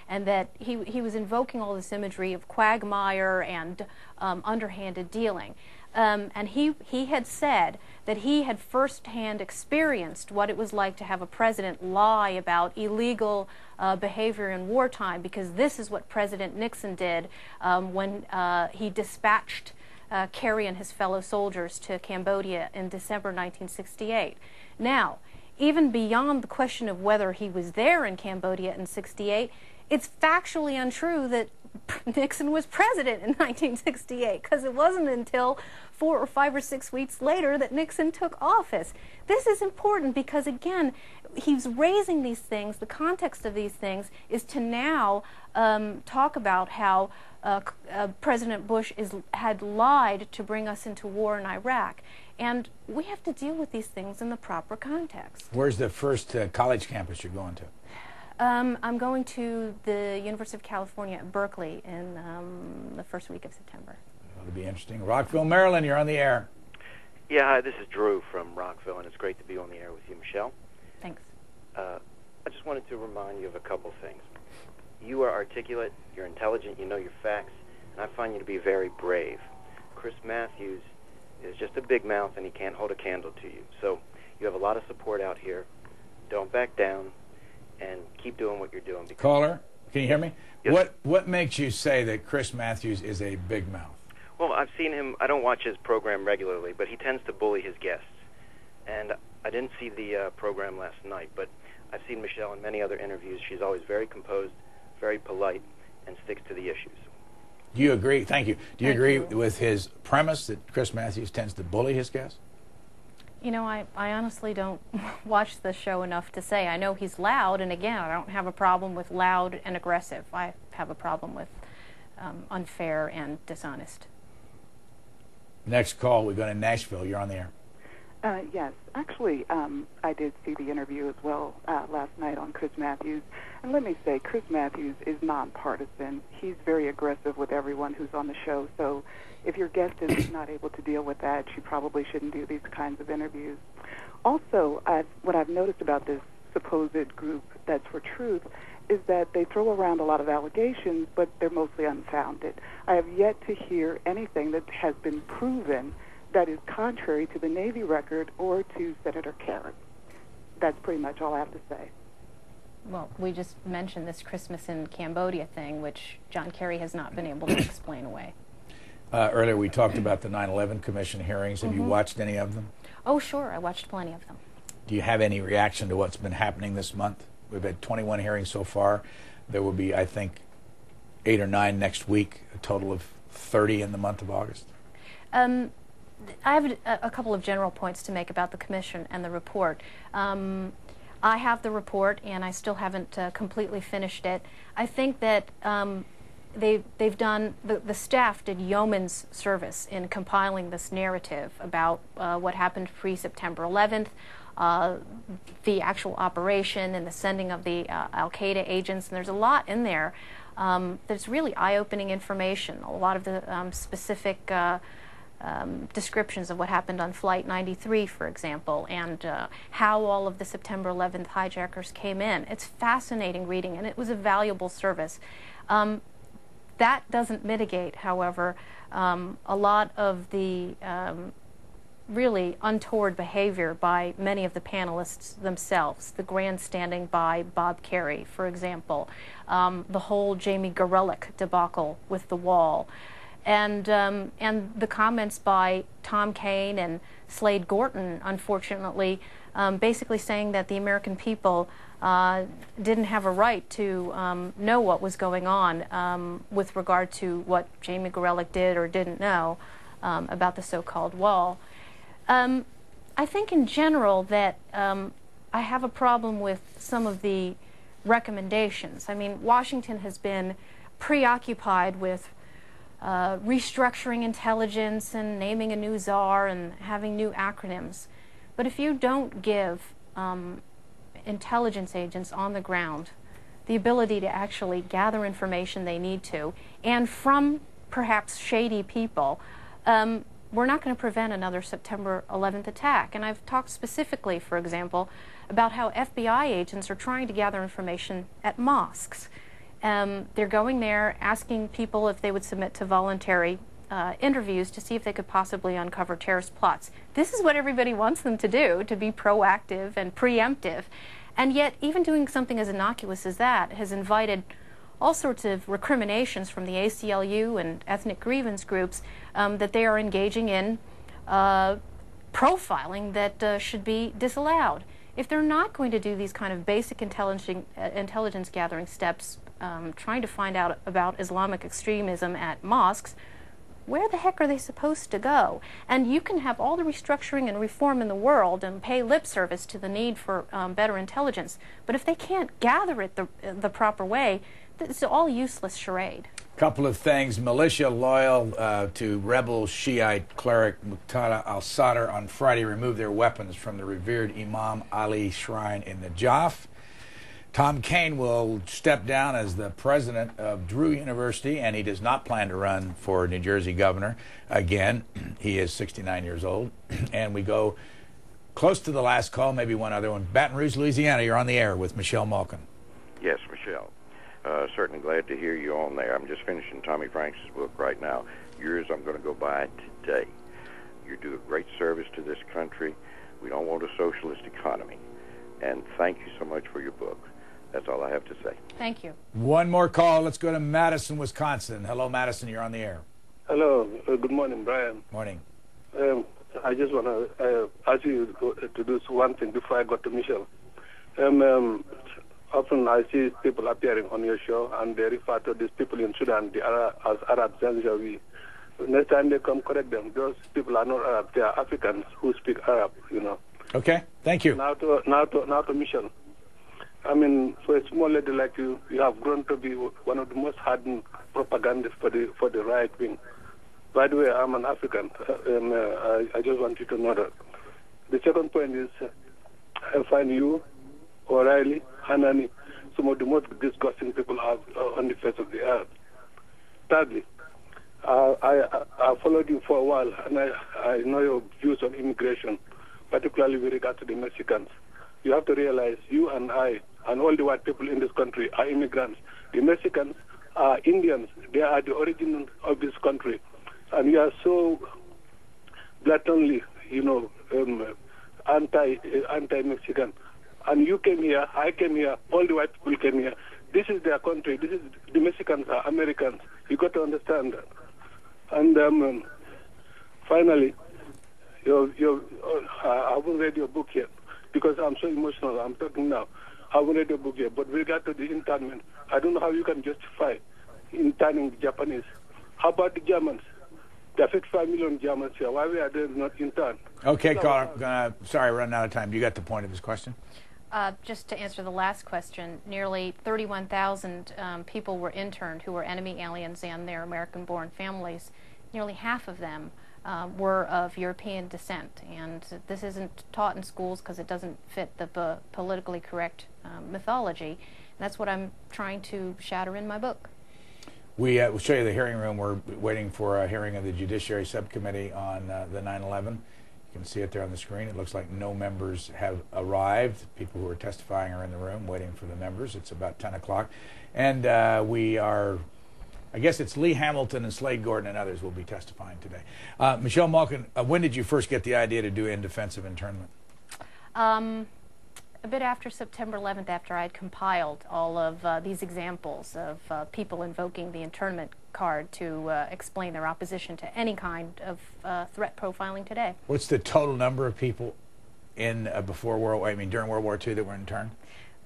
and that he was invoking all this imagery of quagmire and underhanded dealing. And he had said that he had firsthand experienced what it was like to have a president lie about illegal behavior in wartime, because this is what President Nixon did when he dispatched Kerry and his fellow soldiers to Cambodia in December 1968. Now, even beyond the question of whether he was there in Cambodia in '68, it's factually untrue that Nixon was president in 1968, because it wasn't until 4 or 5 or 6 weeks later that Nixon took office. This is important because, again, he's raising these things. The context of these things is to now talk about how President Bush had lied to bring us into war in Iraq. And we have to deal with these things in the proper context. Where's the first college campus you're going to? I'm going to the University of California at Berkeley in the first week of September. It'll be interesting. Rockville, Maryland, you're on the air. Yeah, hi, this is Drew from Rockville, and it's great to be on the air with you, Michelle. Thanks. I just wanted to remind you of a couple things. You are articulate, you're intelligent, you know your facts, and I find you to be very brave. Chris Matthews is just a big mouth, and he can't hold a candle to you. So you have a lot of support out here. Don't back down, and keep doing what you're doing. Caller, can you hear me? Yes. What makes you say that Chris Matthews is a big mouth? Well, I've seen him. I don't watch his program regularly, but he tends to bully his guests. And I didn't see the program last night, but I've seen Michelle in many other interviews. She's always very composed, very polite, and sticks to the issues. Do you agree? Thank you. Do you agree with his premise that Chris Matthews tends to bully his guests? You know, I honestly don't watch the show enough to say. I know he's loud, and again, I don't have a problem with loud and aggressive. I have a problem with unfair and dishonest. Next call, we go to Nashville. You're on the air. Yes. Actually, I did see the interview as well last night on Chris Matthews. And let me say, Chris Matthews is nonpartisan. He's very aggressive with everyone who's on the show. So if your guest is not able to deal with that, she probably shouldn't do these kinds of interviews. Also, what I've noticed about this supposed group that's for truth is that they throw around a lot of allegations, but they're mostly unfounded. I have yet to hear anything that has been proven that is contrary to the Navy record or to Senator Kerry. That's pretty much all I have to say. Well, we just mentioned this Christmas in Cambodia thing, which John Kerry has not been able to explain away. Earlier we talked about the 9/11 Commission hearings. Have you watched any of them? Oh, sure. I watched plenty of them. Do you have any reaction to what's been happening this month? We've had 21 hearings so far. There will be, I think, 8 or 9 next week, a total of 30 in the month of August. I have a couple of general points to make about the commission and the report. I have the report, and I still haven't completely finished it. I think that they've done, the staff did yeoman's service in compiling this narrative about what happened pre-September 11th, the actual operation and the sending of the al-Qaeda agents, and there's a lot in there that's really eye-opening information. A lot of the specific descriptions of what happened on Flight 93, for example, and how all of the September 11th hijackers came in. It's fascinating reading, and it was a valuable service. That doesn't mitigate, however, a lot of the really untoward behavior by many of the panelists themselves. The grandstanding by Bob Kerry, for example, the whole Jamie Gorelick debacle with the wall, and the comments by Tom Kane and Slade Gorton, unfortunately, basically saying that the American people didn't have a right to know what was going on with regard to what Jamie Gorelick did or didn't know about the so-called wall. I think in general that I have a problem with some of the recommendations. I mean, Washington has been preoccupied with restructuring intelligence and naming a new czar and having new acronyms. But if you don't give intelligence agents on the ground the ability to actually gather information they need to, and from perhaps shady people, we're not going to prevent another September 11th attack. And I've talked specifically, for example, about how FBI agents are trying to gather information at mosques. They're going there asking people if they would submit to voluntary interviews to see if they could possibly uncover terrorist plots. This is what everybody wants them to do, to be proactive and preemptive. And yet, even doing something as innocuous as that has invited all sorts of recriminations from the ACLU and ethnic grievance groups that they are engaging in profiling that should be disallowed. If they're not going to do these kind of basic intelligence gathering steps, trying to find out about Islamic extremism at mosques, where the heck are they supposed to go? And you can have all the restructuring and reform in the world and pay lip service to the need for better intelligence, but if they can't gather it the proper way, it's all useless charade. Couple of things. Militia loyal to rebel Shiite cleric Muqtada al-Sadr on Friday removed their weapons from the revered Imam Ali shrine in Najaf. Tom Kaine will step down as the president of Drew University, and he does not plan to run for New Jersey governor again. He is 69 years old. And we go close to the last call, maybe one other one. Baton Rouge, Louisiana, you're on the air with Michelle Malkin. Yes, Michelle. Certainly glad to hear you on there. I'm just finishing Tommy Franks' book right now. Yours I'm going to go buy today. You do a great service to this country. We don't want a socialist economy. And thank you so much for your book. That's all I have to say. Thank you. One more call. Let's go to Madison, Wisconsin. Hello, Madison. You're on the air. Hello. Good morning, Brian. Morning. I just want to ask you to do one thing before I go to Michelle. Often I see people appearing on your show, and they refer to these people in Sudan as Arab Zanjawi. Next time they come, correct them. Those people are not Arab. They are Africans who speak Arab, you know. Okay. Thank you. Now to Michelle. I mean, for a small lady like you, you have grown to be one of the most hardened propagandists for the right wing. By the way, I'm an African. I just want you to know that. The second point is, I find you, O'Reilly, Hanani, some of the most disgusting people on the face of the earth. Thirdly, I followed you for a while, and I know your views on immigration, particularly with regard to the Mexicans. You have to realize you and I and all the white people in this country are immigrants. The Mexicans are Indians. They are the origin of this country. And you are so blatantly, you know, anti-Mexican. And you came here, I came here, all the white people came here. This is their country. The Mexicans are Americans. You got to understand that. And finally, I haven't read your book yet because I'm so emotional. I'm talking now. I haven't read your book yet. But with regard to the internment, I don't know how you can justify interning the Japanese. How about the Germans? There are 55 million Germans here. Why are they not interned? Okay, caller. Sorry, running out of time. You got the point of his question? Just to answer the last question, nearly 31,000 people were interned who were enemy aliens and their American-born families. Nearly half of them were of European descent, and this isn't taught in schools because it doesn't fit the politically correct mythology. And that's what I'm trying to shatter in my book. We'll show you the hearing room. We're waiting for a hearing of the Judiciary Subcommittee on the 9/11. You can see it there on the screen. It looks like no members have arrived. People who are testifying are in the room waiting for the members. It's about 10 o'clock. And we are, I guess it's Lee Hamilton and Slade Gordon and others will be testifying today. Michelle Malkin, when did you first get the idea to do In Defense of Internment? A bit after September 11th, after I had compiled all of these examples of people invoking the internment card to explain their opposition to any kind of threat profiling today. What's the total number of people in during World War II that were interned?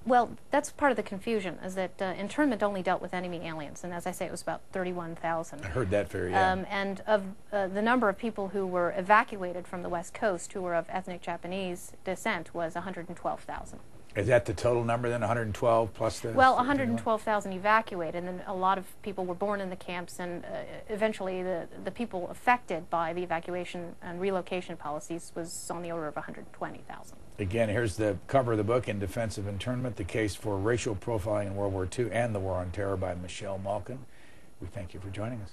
Well, that's part of the confusion, is that internment only dealt with enemy aliens, and as I say, it was about 31,000. I heard that very end. And of the number of people who were evacuated from the West Coast who were of ethnic Japanese descent was 112,000. Is that the total number then, 112 plus the... Well, 112,000 evacuated, and then a lot of people were born in the camps, and eventually the people affected by the evacuation and relocation policies was on the order of 120,000. Again, here's the cover of the book, In Defense of Internment, the case for racial profiling in World War II and the War on Terror by Michelle Malkin. We thank you for joining us.